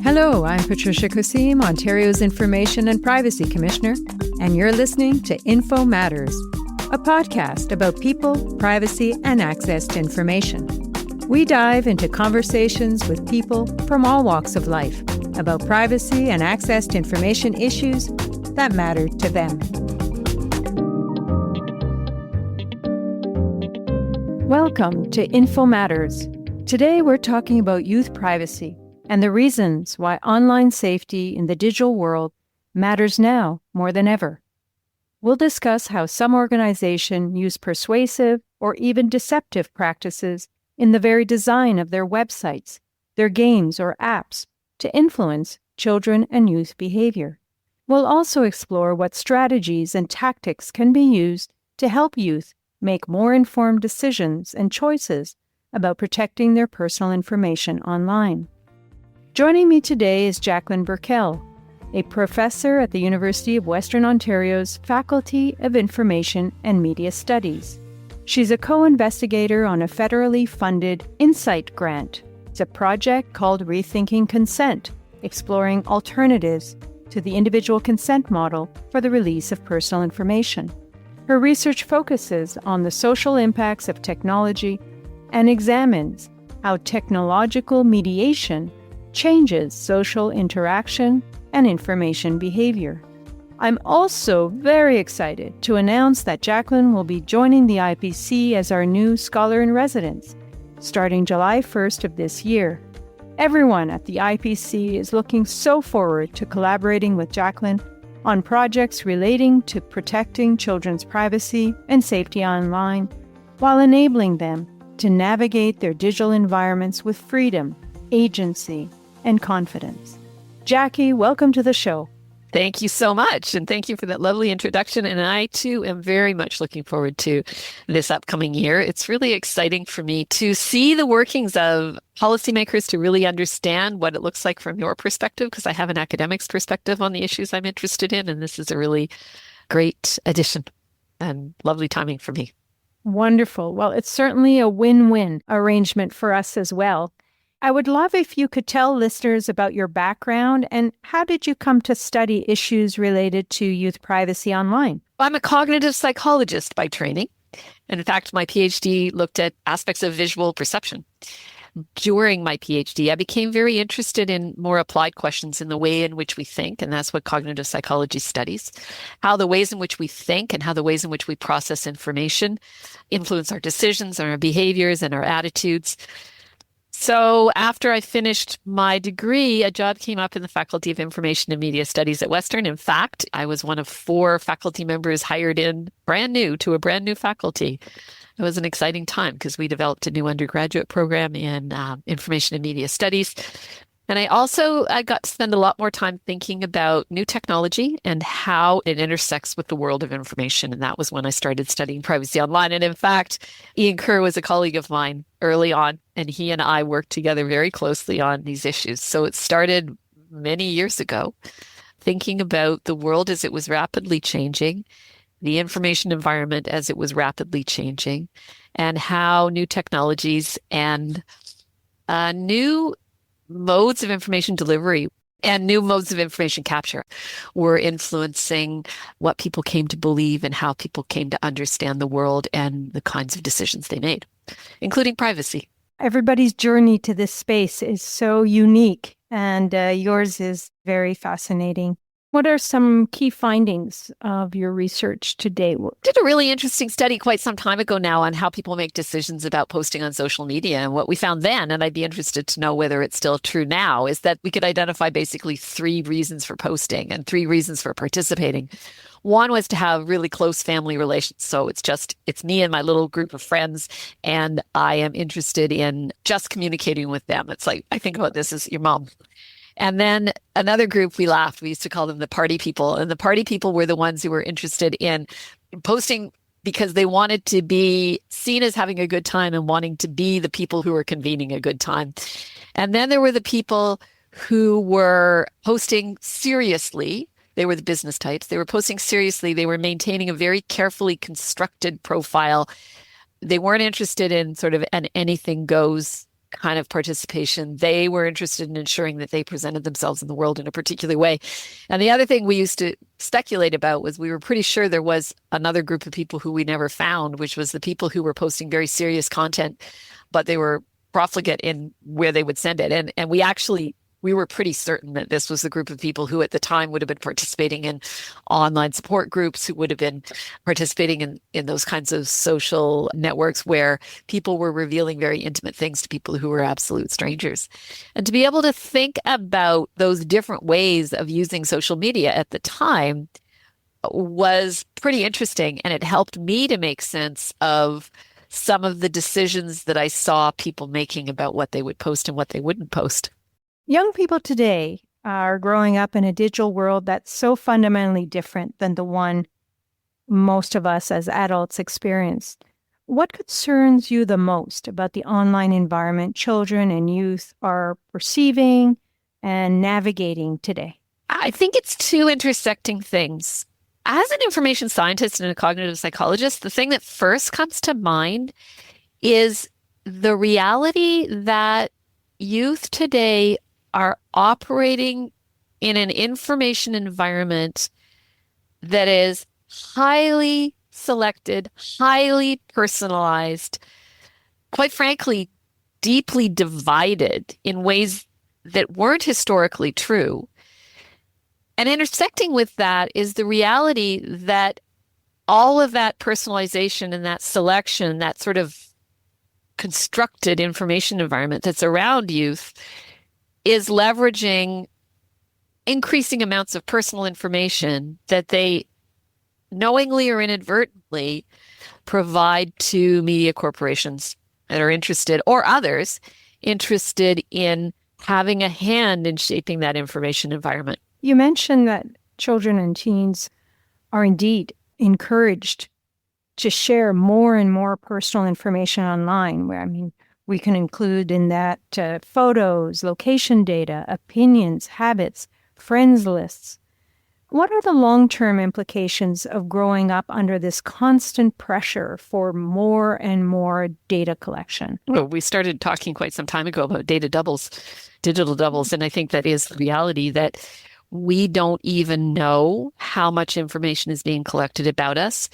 Hello, I'm Patricia Kosim, Ontario's Information and Privacy Commissioner, and you're listening to Info Matters, a podcast about people, privacy, and access to information. We dive into conversations with people from all walks of life about privacy and access to information issues that matter to them. Welcome to Info Matters. Today we're talking about youth privacy and the reasons why online safety in the digital world matters now more than ever. We'll discuss how some organizations use persuasive or even deceptive practices in the very design of their websites, their games or apps to influence children and youth behavior. We'll also explore what strategies and tactics can be used to help youth make more informed decisions and choices about protecting their personal information online. Joining me today is Jacqueline Burkell, a professor at the University of Western Ontario's Faculty of Information and Media Studies. She's a co-investigator on a federally funded INSIGHT grant. It's a project called Rethinking Consent, exploring alternatives to the individual consent model for the release of personal information. Her research focuses on the social impacts of technology and examines how technological mediation changes social interaction and information behavior. I'm also very excited to announce that Jacqueline will be joining the IPC as our new scholar-in-residence, starting July 1st of this year. Everyone at the IPC is looking so forward to collaborating with Jacqueline on projects relating to protecting children's privacy and safety online, while enabling them to navigate their digital environments with freedom, agency, and confidence. Jackie, welcome to the show. Thank you so much. And thank you for that lovely introduction. And I, too, am very much looking forward to this upcoming year. It's really exciting for me to see the workings of policymakers, to really understand what it looks like from your perspective, because I have an academic's perspective on the issues I'm interested in. And this is a really great addition and lovely timing for me. Wonderful. Well, it's certainly a win-win arrangement for us as well. I would love if you could tell listeners about your background and how did you come to study issues related to youth privacy online? I'm a cognitive psychologist by training. And in fact, my PhD looked at aspects of visual perception. During my PhD, I became very interested in more applied questions in the way in which we think, and that's what cognitive psychology studies, how the ways in which we think and how the ways in which we process information influence our decisions and our behaviors and our attitudes. So after I finished my degree, a job came up in the Faculty of Information and Media Studies at Western. In fact, I was one of 4 faculty members hired in brand new to a brand new faculty. It was an exciting time because we developed a new undergraduate program in Information and Media Studies. And I got to spend a lot more time thinking about new technology and how it intersects with the world of information. And that was when I started studying privacy online. And in fact, Ian Kerr was a colleague of mine early on, and he and I worked together very closely on these issues. So it started many years ago, thinking about the world as it was rapidly changing, the information environment as it was rapidly changing, and how new technologies and new modes of information delivery and new modes of information capture were influencing what people came to believe and how people came to understand the world and the kinds of decisions they made, including privacy. Everybody's journey to this space is so unique, and yours is very fascinating. What are some key findings of your research to date? Did a really interesting study quite some time ago now on how people make decisions about posting on social media. And what we found then, and I'd be interested to know whether it's still true now, is that we could identify basically 3 reasons for posting and 3 reasons for participating. One was to have really close family relations. So it's me and my little group of friends, and I am interested in just communicating with them. It's like, I think about this as your mom. And then another group, we laughed. We used to call them the party people. And the party people were the ones who were interested in posting because they wanted to be seen as having a good time and wanting to be the people who were convening a good time. And then there were the people who were posting seriously. They were the business types. They were posting seriously. They were maintaining a very carefully constructed profile. They weren't interested in sort of an anything goes kind of participation. They were interested in ensuring that they presented themselves in the world in a particular way. And the other thing we used to speculate about was we were pretty sure there was another group of people who we never found, which was the people who were posting very serious content, but they were profligate in where they would send it. And we were pretty certain that this was the group of people who at the time would have been participating in online support groups, who would have been participating in those kinds of social networks where people were revealing very intimate things to people who were absolute strangers. And to be able to think about those different ways of using social media at the time was pretty interesting. And it helped me to make sense of some of the decisions that I saw people making about what they would post and what they wouldn't post. Young people today are growing up in a digital world that's so fundamentally different than the one most of us as adults experienced. What concerns you the most about the online environment children and youth are perceiving and navigating today? I think it's two intersecting things. As an information scientist and a cognitive psychologist, the thing that first comes to mind is the reality that youth today are operating in an information environment that is highly selected, highly personalized, quite frankly, deeply divided in ways that weren't historically true. And intersecting with that is the reality that all of that personalization and that selection, that sort of constructed information environment that's around youth, is leveraging increasing amounts of personal information that they knowingly or inadvertently provide to media corporations that are interested, or others interested in having a hand in shaping that information environment. You mentioned that children and teens are indeed encouraged to share more and more personal information online, where, we can include in that photos, location data, opinions, habits, friends lists. What are the long-term implications of growing up under this constant pressure for more and more data collection? Well, we started talking quite some time ago about data doubles, digital doubles, and I think that is the reality that we don't even know how much information is being collected about us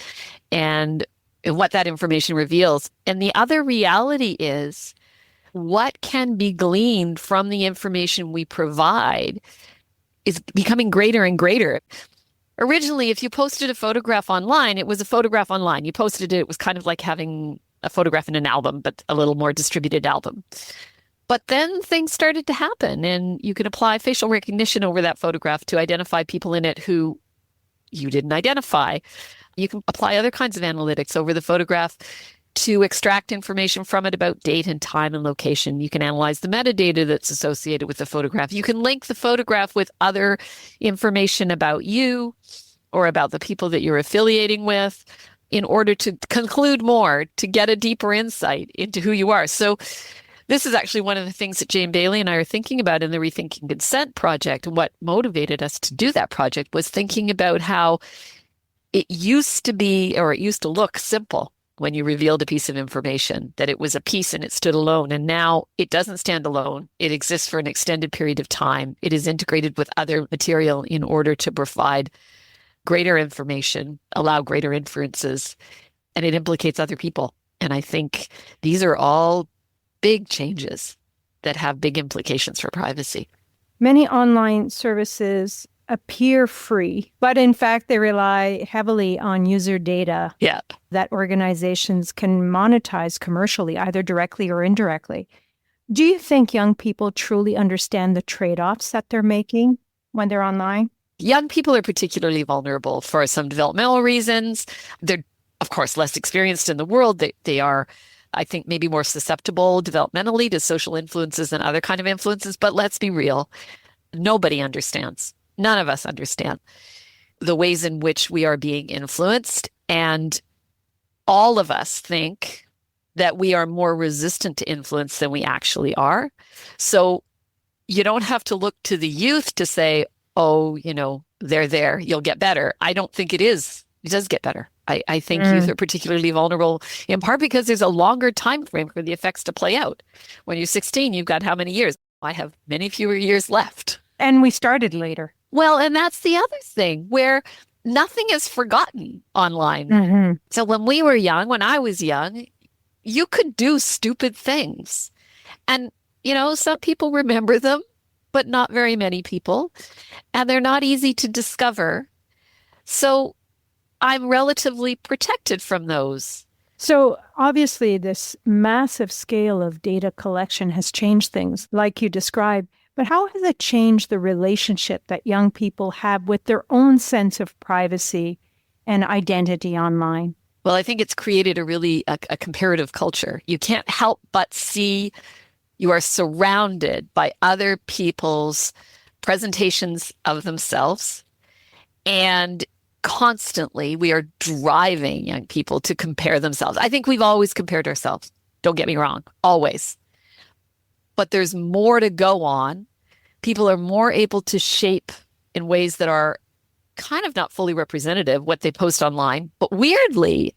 and what that information reveals. And the other reality is what can be gleaned from the information we provide is becoming greater and greater. Originally, if you posted a photograph online, it was a photograph online. You posted it, it was kind of like having a photograph in an album, but a little more distributed album. But then things started to happen, and you can apply facial recognition over that photograph to identify people in it who you didn't identify. You can apply other kinds of analytics over the photograph to extract information from it about date and time and location. You can analyze the metadata that's associated with the photograph. You can link the photograph with other information about you or about the people that you're affiliating with in order to conclude more, to get a deeper insight into who you are. So this is actually one of the things that Jane Bailey and I are thinking about in the Rethinking Consent project. And what motivated us to do that project was thinking about how it used to be, or it used to look simple when you revealed a piece of information, that it was a piece and it stood alone. And now it doesn't stand alone. It exists for an extended period of time. It is integrated with other material in order to provide greater information, allow greater inferences, and it implicates other people. And I think these are all big changes that have big implications for privacy. Many online services appear free, but in fact, they rely heavily on user data that organizations can monetize commercially, either directly or indirectly. Do you think young people truly understand the trade-offs that they're making when they're online? Young people are particularly vulnerable for some developmental reasons. They're, of course, less experienced in the world. They are, I think, maybe more susceptible developmentally to social influences and other kind of influences. But let's be real. Nobody understands. None of us understand the ways in which we are being influenced. And all of us think that we are more resistant to influence than we actually are. So you don't have to look to the youth to say, oh, they're there, you'll get better. I don't think it is It does get better. I think youth are particularly vulnerable in part because there's a longer time frame for the effects to play out. When you're 16, you've got how many years? I have many fewer years left. And we started later. Well, and that's the other thing where nothing is forgotten online. Mm-hmm. So when I was young, you could do stupid things. And, some people remember them, but not very many people. And they're not easy to discover. So I'm relatively protected from those. So obviously, this massive scale of data collection has changed things, like you described. But how has it changed the relationship that young people have with their own sense of privacy and identity online? Well, I think it's created a comparative culture. You can't help but see you are surrounded by other people's presentations of themselves. And constantly we are driving young people to compare themselves. I think we've always compared ourselves. Don't get me wrong, always. But there's more to go on. People are more able to shape in ways that are kind of not fully representative what they post online. But weirdly,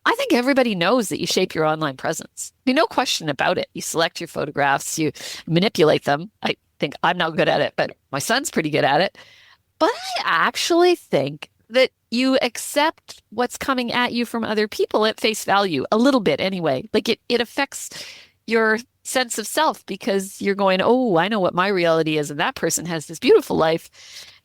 I think everybody knows that you shape your online presence. No question about it. You select your photographs, you manipulate them. I think I'm not good at it, but my son's pretty good at it. But I actually think that you accept what's coming at you from other people at face value, a little bit anyway. Like it affects your sense of self because you're going, oh, I know what my reality is. And that person has this beautiful life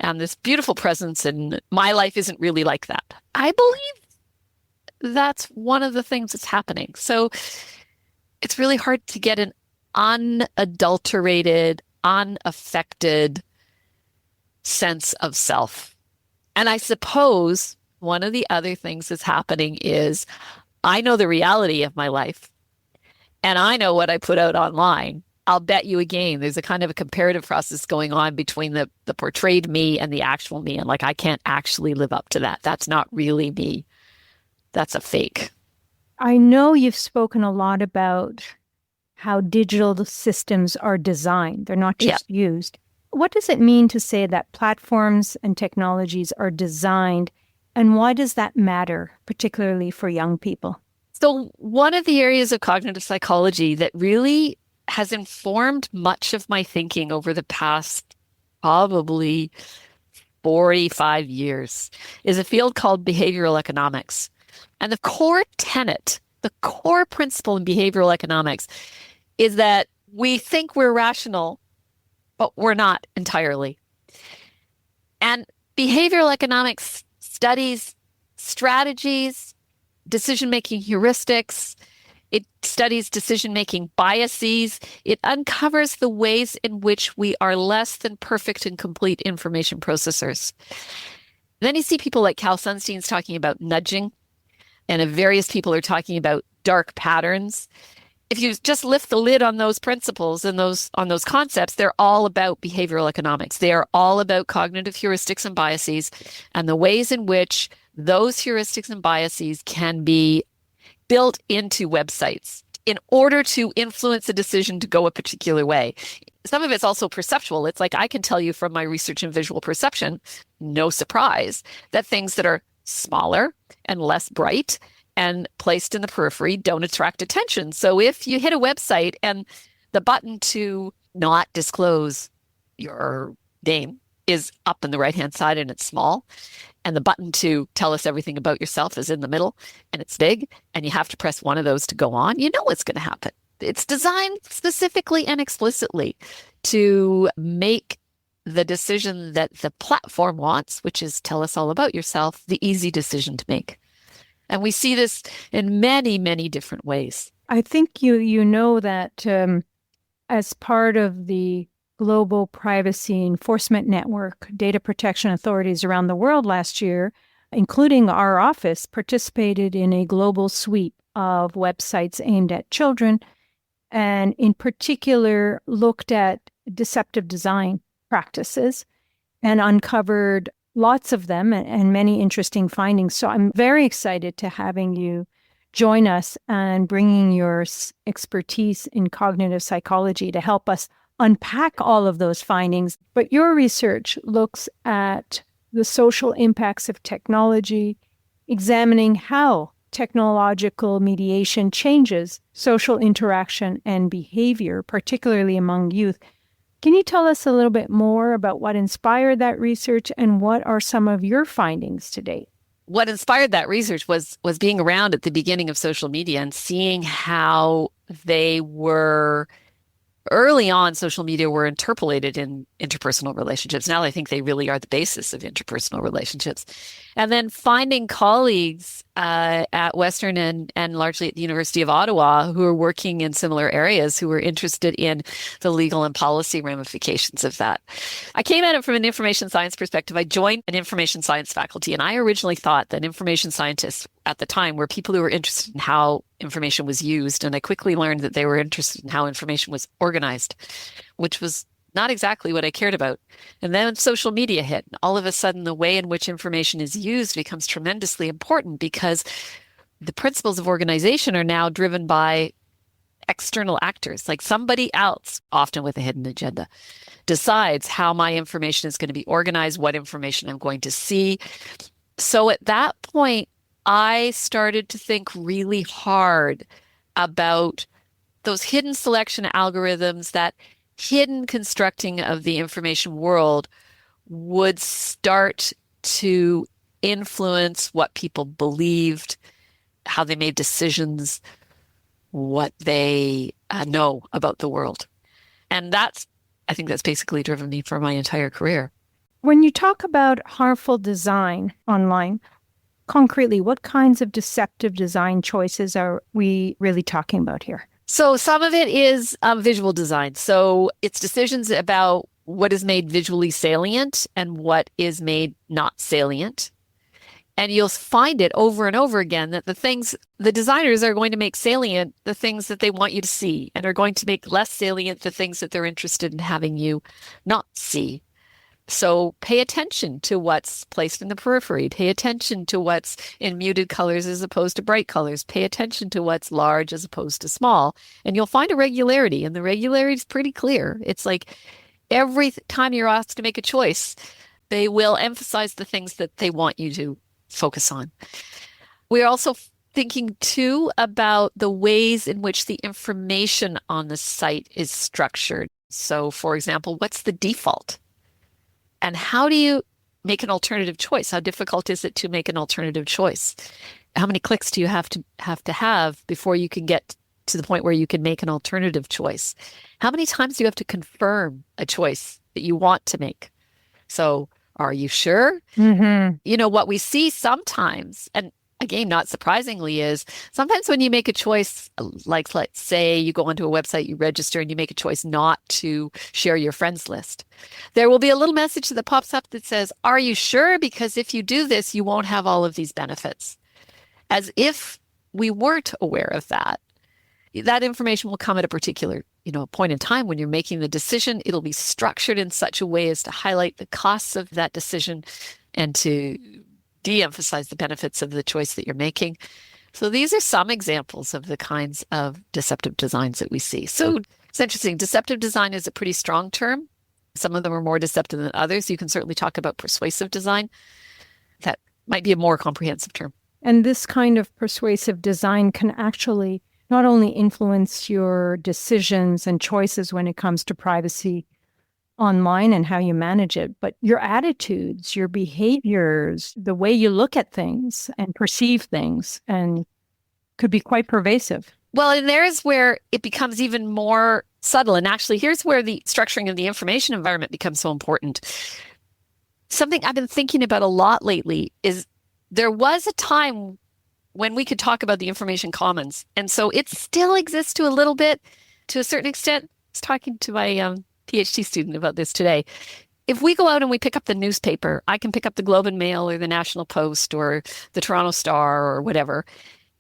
and this beautiful presence. And my life isn't really like that. I believe that's one of the things that's happening. So it's really hard to get an unadulterated, unaffected sense of self. And I suppose one of the other things that's happening is I know the reality of my life and I know what I put out online. I'll bet you again, there's a kind of a comparative process going on between the portrayed me and the actual me. And I can't actually live up to that. That's not really me. That's a fake. I know you've spoken a lot about how digital systems are designed. They're not just used. What does it mean to say that platforms and technologies are designed, and why does that matter, particularly for young people? So one of the areas of cognitive psychology that really has informed much of my thinking over the past probably 45 years is a field called behavioral economics. And the core tenet, the core principle in behavioral economics is that we think we're rational, but we're not entirely. And behavioral economics studies strategies, decision-making heuristics. It studies decision-making biases. It uncovers the ways in which we are less than perfect and complete information processors. Then you see people like Cal Sunstein's talking about nudging, and various people are talking about dark patterns. If you just lift the lid on those principles and on those concepts, they're all about behavioral economics. They are all about cognitive heuristics and biases and the ways in which those heuristics and biases can be built into websites in order to influence a decision to go a particular way. Some of it's also perceptual. It's like I can tell you from my research in visual perception, no surprise, that things that are smaller and less bright and placed in the periphery don't attract attention. So if you hit a website and the button to not disclose your name is up in the right-hand side and it's small, and the button to tell us everything about yourself is in the middle and it's big, and you have to press one of those to go on, you know what's going to happen. It's designed specifically and explicitly to make the decision that the platform wants, which is tell us all about yourself, the easy decision to make. And we see this in many, many different ways. I think you know that as part of the Global Privacy Enforcement Network, data protection authorities around the world last year, including our office, participated in a global sweep of websites aimed at children, and in particular looked at deceptive design practices and uncovered lots of them and many interesting findings. So I'm very excited to having you join us and bringing your expertise in cognitive psychology to help us unpack all of those findings. But your research looks at the social impacts of technology examining how technological mediation changes social interaction and behavior, particularly among youth. Can you tell us a little bit more about what inspired that research and what are some of your findings to date? What inspired that research was being around at the beginning of social media and seeing how they were early on, social media were interpolated in interpersonal relationships. Now I think they really are the basis of interpersonal relationships. And then finding colleagues at Western and largely at the University of Ottawa who are working in similar areas, who were interested in the legal and policy ramifications of that. I came at it from an information science perspective. I joined an information science faculty, and I originally thought that information scientists at the time were people who were interested in how information was used. And I quickly learned that they were interested in how information was organized, which was not exactly what I cared about. And then social media hit. And all of a sudden, the way in which information is used becomes tremendously important because the principles of organization are now driven by external actors, like somebody else, often with a hidden agenda, decides how my information is going to be organized, what information I'm going to see. So at that point, I started to think really hard about those hidden selection algorithms, that hidden constructing of the information world would start to influence what people believed, how they made decisions, what they know about the world. And I think that's basically driven me for my entire career. When you talk about harmful design online, concretely, what kinds of deceptive design choices are we really talking about here? So some of it is visual design. So it's decisions about what is made visually salient and what is made not salient. And you'll find it over and over again that the designers are going to make salient the things that they want you to see and are going to make less salient the things that they're interested in having you not see. So pay attention to what's placed in the periphery. Pay attention to what's in muted colors as opposed to bright colors. Pay attention to what's large as opposed to small. And you'll find a regularity, and the regularity is pretty clear. It's like every time you're asked to make a choice, they will emphasize the things that they want you to focus on. We're also thinking too about the ways in which the information on the site is structured. So, for example, what's the default? And how do you make an alternative choice? How difficult is it to make an alternative choice? How many clicks do you have have before you can get to the point where you can make an alternative choice? How many times do you have to confirm a choice that you want to make? So, are you sure? Mm-hmm. You know, what we see sometimes, and again, not surprisingly, is sometimes when you make a choice, like let's say you go onto a website, you register, and you make a choice not to share your friends list, there will be a little message that pops up that says, are you sure? Because if you do this, you won't have all of these benefits. As if we weren't aware of that. That information will come at a particular, point in time when you're making the decision. It'll be structured in such a way as to highlight the costs of that decision and to de-emphasize the benefits of the choice that you're making. So these are some examples of the kinds of deceptive designs that we see. So it's interesting. Deceptive design is a pretty strong term. Some of them are more deceptive than others. You can certainly talk about persuasive design. That might be a more comprehensive term. And this kind of persuasive design can actually not only influence your decisions and choices when it comes to privacy online and how you manage it, but your attitudes, your behaviors, the way you look at things and perceive things, and could be quite pervasive. Well, and there's where it becomes even more subtle. And actually, here's where the structuring of the information environment becomes so important. Something I've been thinking about a lot lately is there was a time when we could talk about the information commons. And so it still exists to a certain extent. I was talking to my PhD student about this today. If we go out and we pick up the newspaper, I can pick up the Globe and Mail or the National Post or the Toronto Star or whatever.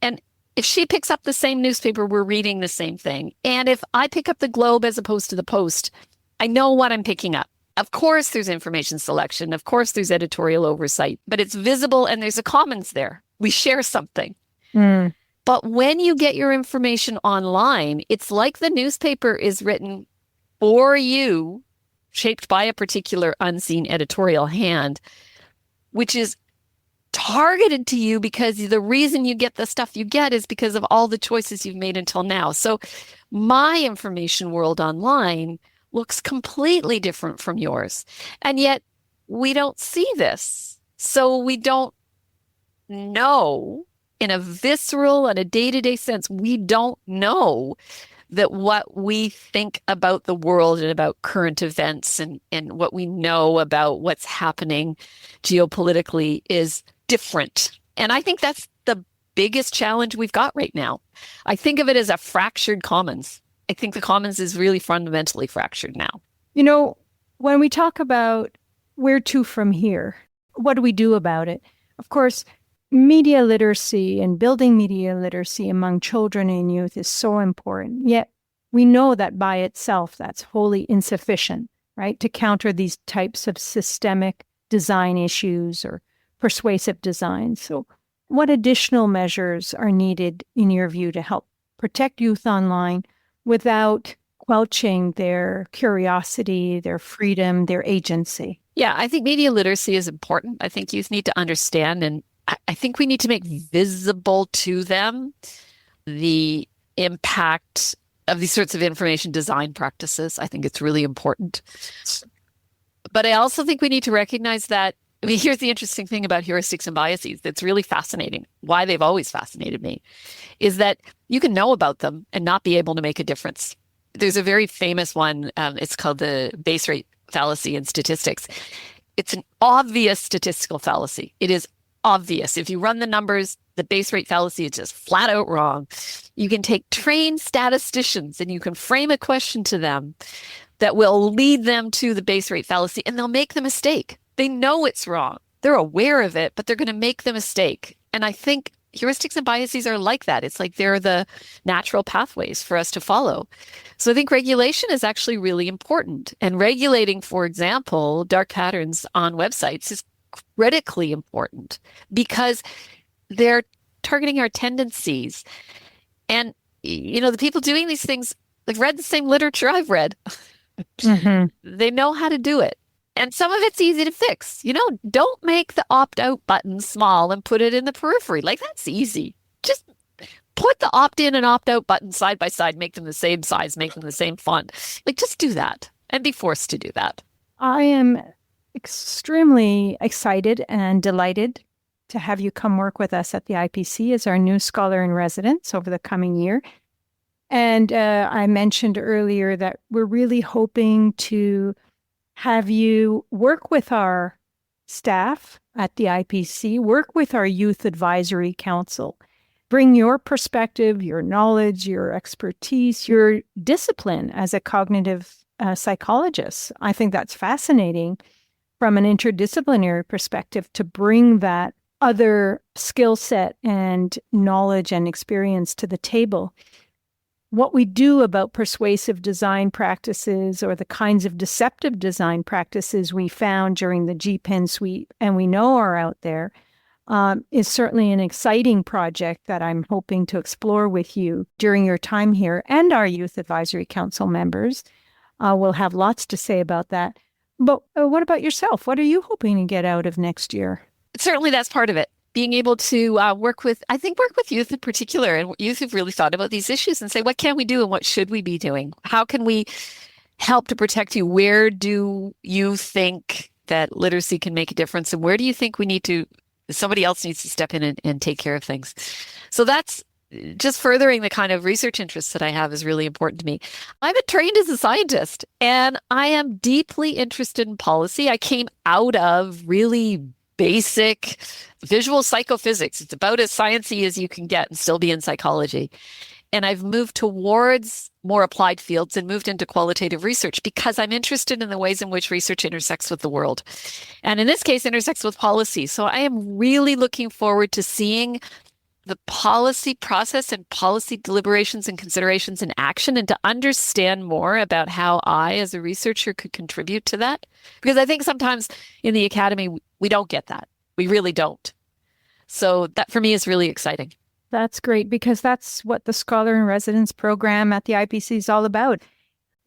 And if she picks up the same newspaper, we're reading the same thing. And if I pick up the Globe as opposed to the Post, I know what I'm picking up. Of course, there's information selection. Of course, there's editorial oversight, but it's visible and there's a commons there. We share something. Mm. But when you get your information online, it's like the newspaper is written for you, shaped by a particular unseen editorial hand, which is targeted to you because the reason you get the stuff you get is because of all the choices you've made until now. So my information world online looks completely different from yours. And yet we don't see this. So we don't know in a visceral and a day-to-day sense, we don't know that what we think about the world and about current events and what we know about what's happening geopolitically is different. And I think that's the biggest challenge we've got right now. I think of it as a fractured commons. I think the commons is really fundamentally fractured now. You know, when we talk about where to from here, what do we do about it? Of course, media literacy and building media literacy among children and youth is so important. Yet we know that by itself, that's wholly insufficient, right, to counter these types of systemic design issues or persuasive design. So what additional measures are needed, in your view, to help protect youth online without squelching their curiosity, their freedom, their agency? Yeah, I think media literacy is important. I think youth need to understand, and I think we need to make visible to them the impact of these sorts of information design practices. I think it's really important. But I also think we need to recognize that, I mean, here's the interesting thing about heuristics and biases that's really fascinating, why they've always fascinated me, is that you can know about them and not be able to make a difference. There's a very famous one, it's called the base rate fallacy in statistics. It's an obvious statistical fallacy. It is obvious. If you run the numbers, the base rate fallacy is just flat out wrong. You can take trained statisticians and you can frame a question to them that will lead them to the base rate fallacy, and they'll make the mistake. They know it's wrong. They're aware of it, but they're going to make the mistake. And I think heuristics and biases are like that. It's like they're the natural pathways for us to follow. So I think regulation is actually really important. And regulating, for example, dark patterns on websites is critically important because they're targeting our tendencies. And, you know, the people doing these things, they've read the same literature I've read. They know how to do it. And some of it's easy to fix. You know, don't make the opt-out button small and put it in the periphery. Like, that's easy. Just put the opt-in and opt-out button side by side, make them the same size, make them the same font. Like, just do that and be forced to do that. I am extremely excited and delighted to have you come work with us at the IPC as our new scholar in residence over the coming year. And I mentioned earlier that we're really hoping to have you work with our staff at the IPC, work with our Youth Advisory Council, bring your perspective, your knowledge, your expertise, your discipline as a cognitive psychologist. I think that's fascinating from an interdisciplinary perspective to bring that other skill set and knowledge and experience to the table. What we do about persuasive design practices or the kinds of deceptive design practices we found during the GPEN sweep and we know are out there is certainly an exciting project that I'm hoping to explore with you during your time here, and our Youth Advisory Council members will have lots to say about that. But what about yourself? What are you hoping to get out of next year? Certainly that's part of it. Being able to work with youth in particular, and youth who've really thought about these issues and say, what can we do and what should we be doing? How can we help to protect you? Where do you think that literacy can make a difference? And where do you think somebody else needs to step in and take care of things? So that's just furthering the kind of research interests that I have is really important to me. I'm trained as a scientist, and I am deeply interested in policy. I came out of really basic visual psychophysics. It's about as sciencey as you can get and still be in psychology. And I've moved towards more applied fields and moved into qualitative research because I'm interested in the ways in which research intersects with the world. And in this case, intersects with policy. So I am really looking forward to seeing the policy process and policy deliberations and considerations in action, and to understand more about how I, as a researcher, could contribute to that. Because I think sometimes in the academy, we don't get that. We really don't. So that for me is really exciting. That's great, because that's what the Scholar in Residence program at the IPC is all about.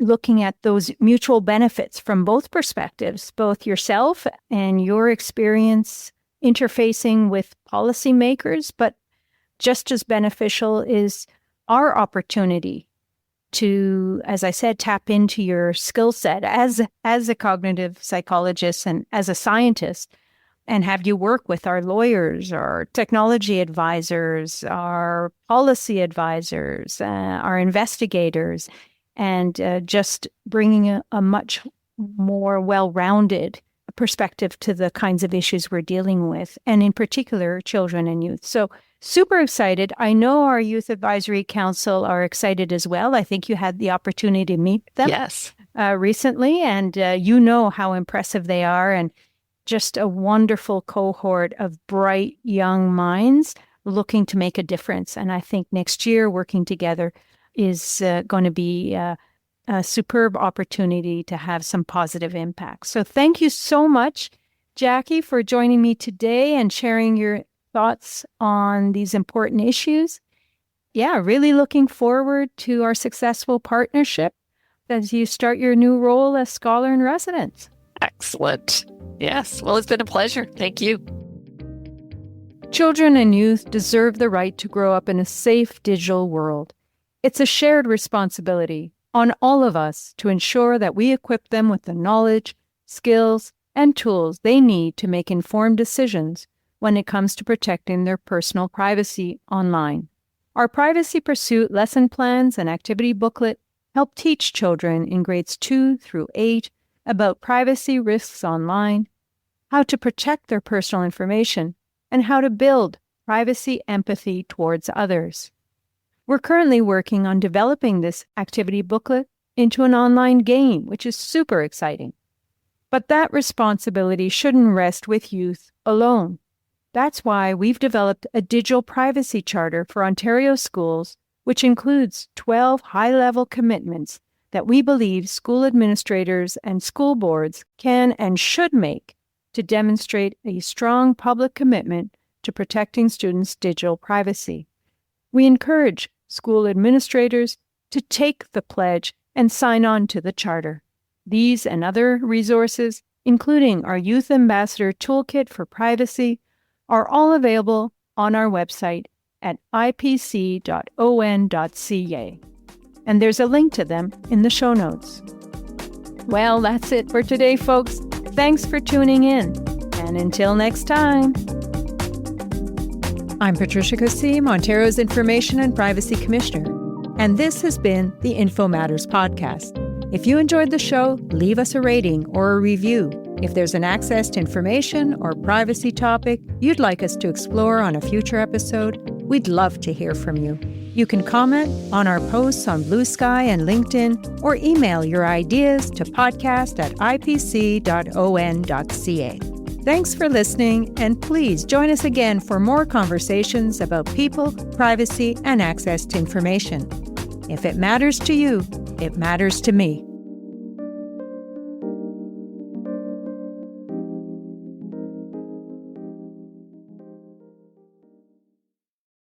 Looking at those mutual benefits from both perspectives, both yourself and your experience interfacing with policymakers, but just as beneficial is our opportunity to, as I said, tap into your skill set as a cognitive psychologist and as a scientist, and have you work with our lawyers, our technology advisors, our policy advisors, our investigators, and just bringing a much more well-rounded perspective to the kinds of issues we're dealing with, and in particular, children and youth. So super excited. I know our Youth Advisory Council are excited as well. I think you had the opportunity to meet them recently, and you know how impressive they are, and just a wonderful cohort of bright young minds looking to make a difference. And I think next year working together is going to be a superb opportunity to have some positive impact. So thank you so much, Jackie, for joining me today and sharing your thoughts on these important issues. Yeah, really looking forward to our successful partnership as you start your new role as scholar in residence. Excellent. Yes. Well, it's been a pleasure. Thank you. Children and youth deserve the right to grow up in a safe digital world. It's a shared responsibility on all of us to ensure that we equip them with the knowledge, skills, and tools they need to make informed decisions when it comes to protecting their personal privacy online. Our Privacy Pursuit lesson plans and activity booklet help teach children in grades 2 through 8 about privacy risks online, how to protect their personal information, and how to build privacy empathy towards others. We're currently working on developing this activity booklet into an online game, which is super exciting. But that responsibility shouldn't rest with youth alone. That's why we've developed a digital privacy charter for Ontario schools, which includes 12 high-level commitments that we believe school administrators and school boards can and should make to demonstrate a strong public commitment to protecting students' digital privacy. We encourage school administrators to take the pledge and sign on to the charter. These and other resources, including our Youth Ambassador Toolkit for Privacy, are all available on our website at ipc.on.ca. And there's a link to them in the show notes. Well, that's it for today, folks. Thanks for tuning in. And until next time. I'm Patricia Kassim, Ontario's Information and Privacy Commissioner, and this has been the Info Matters podcast. If you enjoyed the show, leave us a rating or a review. If there's an access to information or privacy topic you'd like us to explore on a future episode, we'd love to hear from you. You can comment on our posts on Blue Sky and LinkedIn, or email your ideas to podcast@ipc.on.ca. Thanks for listening, and please join us again for more conversations about people, privacy, and access to information. If it matters to you, it matters to me.